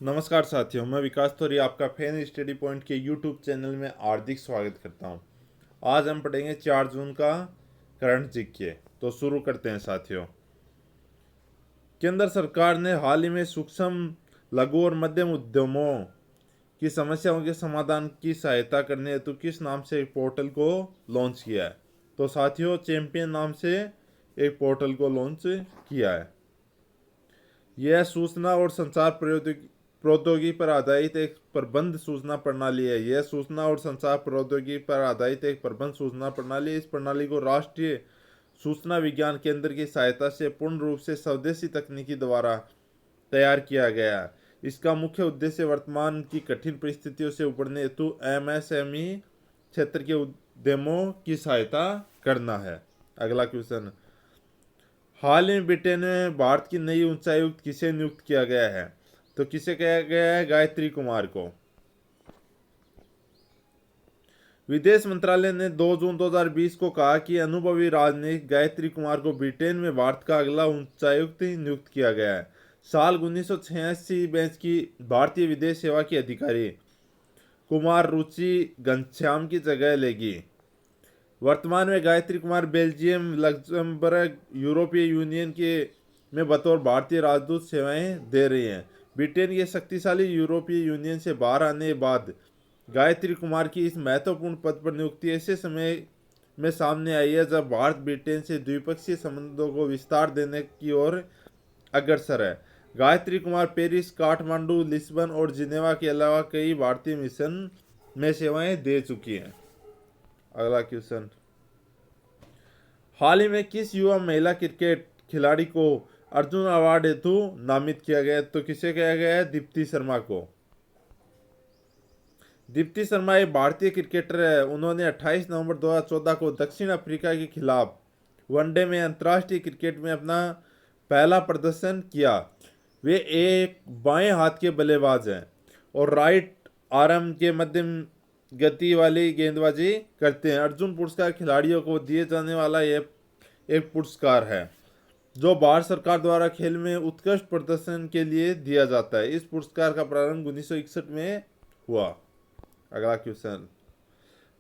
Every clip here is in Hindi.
नमस्कार साथियों, मैं विकास थोरी आपका फैन स्टडी पॉइंट के यूट्यूब चैनल में हार्दिक स्वागत करता हूं। आज हम पढ़ेंगे 4 जून का करंट जीके। तो शुरू करते हैं साथियों। केंद्र सरकार ने हाल ही में सूक्ष्म, लघु और मध्यम उद्यमों की समस्याओं के समाधान की सहायता करने हेतु किस नाम से एक पोर्टल को लॉन्च किया है? तो साथियों, चैंपियन नाम से एक पोर्टल को लॉन्च किया है। यह सूचना और संचार प्रौद्योगिकी पर आधारित एक प्रबंध सूचना प्रणाली है। यह सूचना और संचार प्रौद्योगिकी पर आधारित एक प्रबंध सूचना प्रणाली। इस प्रणाली को राष्ट्रीय सूचना विज्ञान केंद्र की सहायता से पूर्ण रूप से स्वदेशी तकनीकी द्वारा तैयार किया गया है। इसका मुख्य उद्देश्य वर्तमान की कठिन परिस्थितियों से उबरने हेतु एमएसएमई क्षेत्र के उद्यमों की सहायता करना है। अगला क्वेश्चन, हाल ही में ब्रिटेन में भारत की नई उच्चायुक्त किसे नियुक्त किया गया है? तो किसे किया गया है? गायत्री कुमार को। विदेश मंत्रालय ने 2 जून 2020 को कहा कि अनुभवी राजनयिक गायत्री कुमार को ब्रिटेन में भारत का अगला उच्चायुक्त नियुक्त किया गया है। साल 1986 बैच की भारतीय विदेश सेवा की अधिकारी कुमार रुचि घनश्याम की जगह लेगी। वर्तमान में गायत्री कुमार बेल्जियम, लग्जमबर्ग, यूरोपीय यूनियन के में बतौर भारतीय राजदूत सेवाएं दे रही हैं। ब्रिटेन के शक्तिशाली यूरोपीय यूनियन से बाहर आने के बाद गायत्री कुमार की इस महत्वपूर्ण पद पर नियुक्ति ऐसे समय में सामने आई है जब भारत ब्रिटेन से द्विपक्षीय संबंधों को विस्तार देने की ओर अग्रसर है। गायत्री कुमार पेरिस, काठमांडू, लिस्बन और जिनेवा के अलावा कई भारतीय मिशन में सेवाएं दे चुकी हैं। अगला क्वेश्चन, हाल ही में किस युवा महिला क्रिकेट खिलाड़ी को अर्जुन अवार्ड हेतु नामित किया गया? तो किसे किया गया है? दीप्ति शर्मा को। दीप्ति शर्मा एक भारतीय क्रिकेटर है। उन्होंने 28 नवंबर 2014 को दक्षिण अफ्रीका के खिलाफ वनडे में अंतर्राष्ट्रीय क्रिकेट में अपना पहला प्रदर्शन किया। वे एक बाएं हाथ के बल्लेबाज हैं और राइट आर्म के मध्यम गति वाली गेंदबाजी करते हैं। अर्जुन पुरस्कार खिलाड़ियों को दिए जाने वाला यह एक पुरस्कार है जो भारत सरकार द्वारा खेल में उत्कृष्ट प्रदर्शन के लिए दिया जाता है। इस पुरस्कार का प्रारंभ 1961 में हुआ। अगला क्वेश्चन,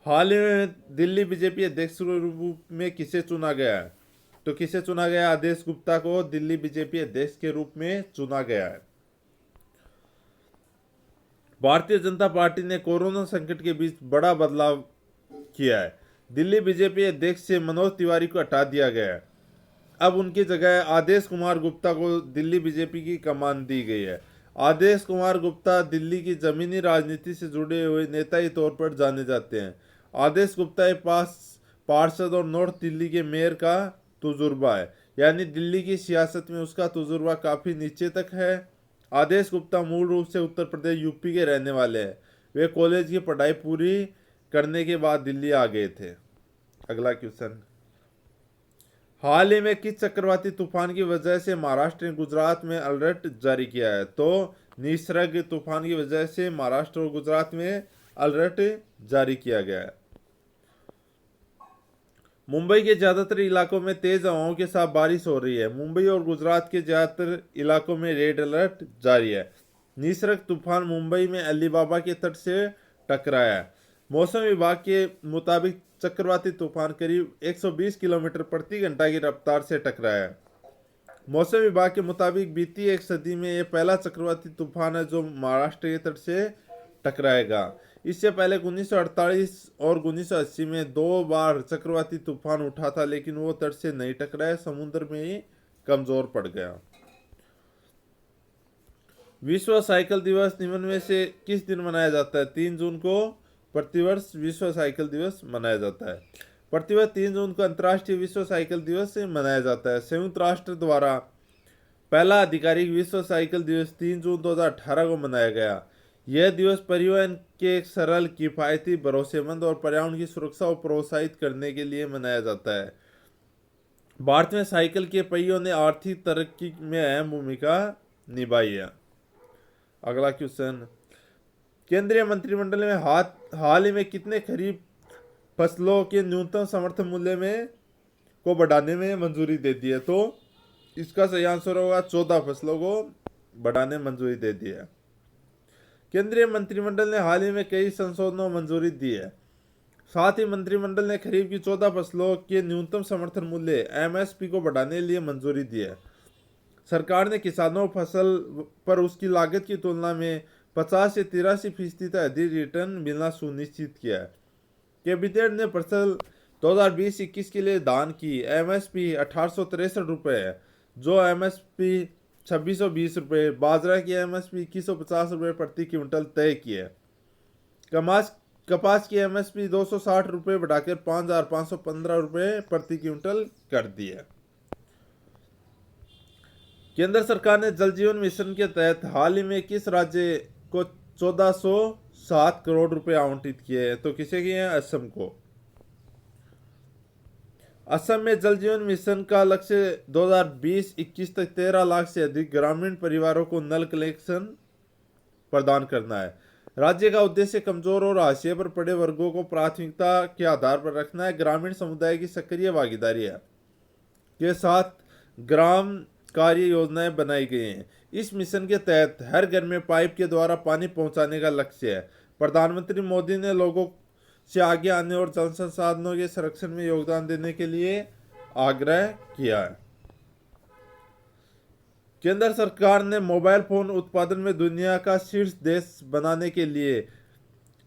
हाल ही में दिल्ली बीजेपी अध्यक्ष के रूप में किसे चुना गया है? तो किसे चुना गया? आदेश गुप्ता को दिल्ली बीजेपी अध्यक्ष के रूप में चुना गया है। भारतीय जनता पार्टी ने कोरोना संकट के बीच बड़ा बदलाव किया है। दिल्ली बीजेपी अध्यक्ष से मनोज तिवारी को हटा दिया गया है। अब उनकी जगह आदेश कुमार गुप्ता को दिल्ली बीजेपी की कमान दी गई है। आदेश कुमार गुप्ता दिल्ली की जमीनी राजनीति से जुड़े हुए नेता के तौर पर जाने जाते हैं। आदेश गुप्ता के पास पार्षद और नॉर्थ दिल्ली के मेयर का तजुर्बा है, यानी दिल्ली की सियासत में उसका तजुर्बा काफी नीचे तक है। आदेश गुप्ता मूल रूप से उत्तर प्रदेश यूपी के रहने वाले हैं। वे कॉलेज की पढ़ाई पूरी करने के बाद दिल्ली आ गए थे। अगला क्वेश्चन, हाल ही में किस चक्रवाती तूफान की वजह से महाराष्ट्र ने गुजरात में अलर्ट जारी किया है? तो निसर्ग तूफान की वजह से महाराष्ट्र और गुजरात में अलर्ट जारी किया गया है। मुंबई के ज्यादातर इलाकों में तेज हवाओं के साथ बारिश हो रही है। मुंबई और गुजरात के ज्यादातर इलाकों में रेड अलर्ट जारी है। निसर्ग तूफान मुंबई में अलीबाबा के तट से टकराया है। मौसम विभाग के मुताबिक चक्रवाती तूफान करीब 120 किलोमीटर प्रति घंटा की रफ्तार से टकराया है। मौसम विभाग के मुताबिक बीती एक सदी में यह पहला चक्रवाती तूफान है जो महाराष्ट्र के तट से टकराएगा। इससे पहले 1948 और 1980 में 2 बार चक्रवाती तूफान उठा था, लेकिन वो तट से नहीं टकराया, समुद्र में ही कमजोर पड़ गया। विश्व साइकिल दिवस निम्न में से किस दिन मनाया जाता है? 3 जून को प्रतिवर्ष विश्व साइकिल दिवस मनाया जाता है। प्रतिवर्ष 3 जून को अंतर्राष्ट्रीय विश्व साइकिल दिवस मनाया जाता है। संयुक्त राष्ट्र द्वारा पहला आधिकारिक विश्व साइकिल दिवस 3 जून 2018 को मनाया गया। यह दिवस परिवहन के एक सरल, किफायती, भरोसेमंद और पर्यावरण की सुरक्षा को प्रोत्साहित करने के लिए मनाया जाता है। भारत में साइकिल के पहियों ने आर्थिक तरक्की में अहम भूमिका निभाई है। अगला क्वेश्चन, केंद्रीय मंत्रिमंडल ने हाल ही में कितने खरीफ फसलों के न्यूनतम समर्थन मूल्य में को बढ़ाने में मंजूरी दे दी है? तो इसका सही आंसर होगा 14 फसलों को बढ़ाने मंजूरी दे दी है। केंद्रीय मंत्रिमंडल ने हाल ही में कई संशोधनों को मंजूरी दी है। साथ ही मंत्रिमंडल ने खरीफ की 14 फसलों के न्यूनतम समर्थन मूल्य एमएसपी को बढ़ाने के लिए मंजूरी दी है। सरकार ने किसानों को फसल पर उसकी लागत की तुलना में 50 से 83% तक अधिक रिटर्न मिलना सुनिश्चित किया है। कैबिनेट ने फसल 2020-21 के लिए धान की एमएसपी 1863 रुपये है, जो एमएसपी 2620 रुपये, बाजरा की एमएसपी 2150 रुपये प्रति क्विंटल तय की है। कपास की एमएसपी 260 रुपये बढ़ाकर 5515 रुपये प्रति क्विंटल कर दी है। केंद्र सरकार ने जल जीवन मिशन के तहत हाल ही में किस राज्य को 1407 करोड़ रुपए आवंटित किए हैं? तो किसे किए हैं? असम को। असम में जल जीवन मिशन का लक्ष्य 2020-21 तक 13 लाख से अधिक ग्रामीण परिवारों को नल कनेक्शन प्रदान करना है। राज्य का उद्देश्य कमजोर और हाशिए पर पड़े वर्गों को प्राथमिकता के आधार पर रखना है। ग्रामीण समुदाय की सक्रिय भागीदारी है के साथ ग्राम कार्य योजनाएं बनाई गई हैं। इस मिशन के तहत हर घर में पाइप के द्वारा पानी पहुंचाने का लक्ष्य है। प्रधानमंत्री मोदी ने लोगों से आगे आने और जल संसाधनों के संरक्षण में योगदान देने के लिए आग्रह किया है। केंद्र सरकार ने मोबाइल फोन उत्पादन में दुनिया का शीर्ष देश बनाने के लिए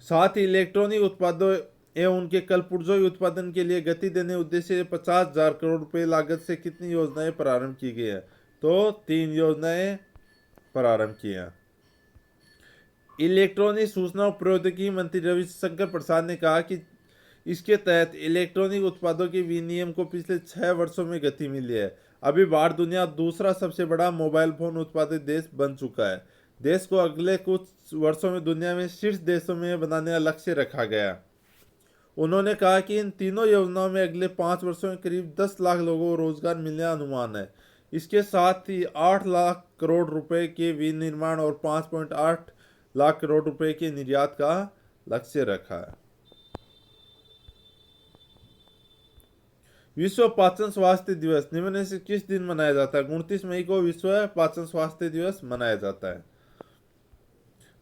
साथ ही इलेक्ट्रॉनिक उत्पादों एवं उनके कलपुर्जों उत्पादन के लिए गति देने उद्देश्य से 50,000 करोड़ रुपए लागत से कितनी योजनाएं प्रारंभ की गई है? तो 3 योजनाएं प्रारंभ की हैं। इलेक्ट्रॉनिक सूचना और प्रौद्योगिकी मंत्री रविशंकर प्रसाद ने कहा कि इसके तहत इलेक्ट्रॉनिक उत्पादों के विनियम को पिछले 6 वर्षों में गति मिली है। अभी भारत दुनिया दूसरा सबसे बड़ा मोबाइल फोन उत्पादक देश बन चुका है। देश को अगले कुछ वर्षों में दुनिया में शीर्ष देशों में बनाने का लक्ष्य रखा गया। उन्होंने कहा कि इन तीनों योजनाओं में अगले 5 वर्षों में करीब 10 लाख लोगों को रोजगार मिलने का अनुमान है। इसके साथ ही 8 लाख करोड़ रुपए के विनिर्माण और 5.8 लाख करोड़ रुपए के निर्यात का लक्ष्य रखा है। विश्व पाचन स्वास्थ्य दिवस निम्न में से किस दिन मनाया जाता है? 29 मई को विश्व पाचन स्वास्थ्य दिवस मनाया जाता है।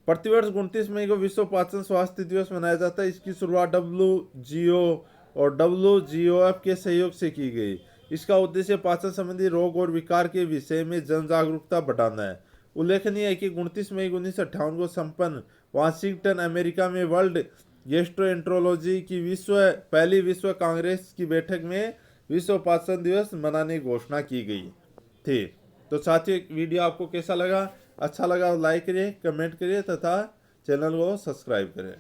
प्रतिवर्ष 29 मई को विश्व पाचन स्वास्थ्य दिवस मनाया जाता है। इसकी शुरुआत WGO और WGOF के सहयोग से की गई। इसका उद्देश्य पाचन संबंधी रोग और विकार के विषय में जन जागरूकता बढ़ाना है। उल्लेखनीय है कि 29 मई 1958 को संपन्न वाशिंगटन अमेरिका में वर्ल्ड गैस्ट्रोएंट्रोलॉजी की पहली विश्व कांग्रेस की बैठक में विश्व पाचन दिवस मनाने की घोषणा की गई थी। तो साथियों, वीडियो आपको कैसा लगा? अच्छा लगा तो लाइक करिए, कमेंट करिए तथा चैनल को सब्सक्राइब करें।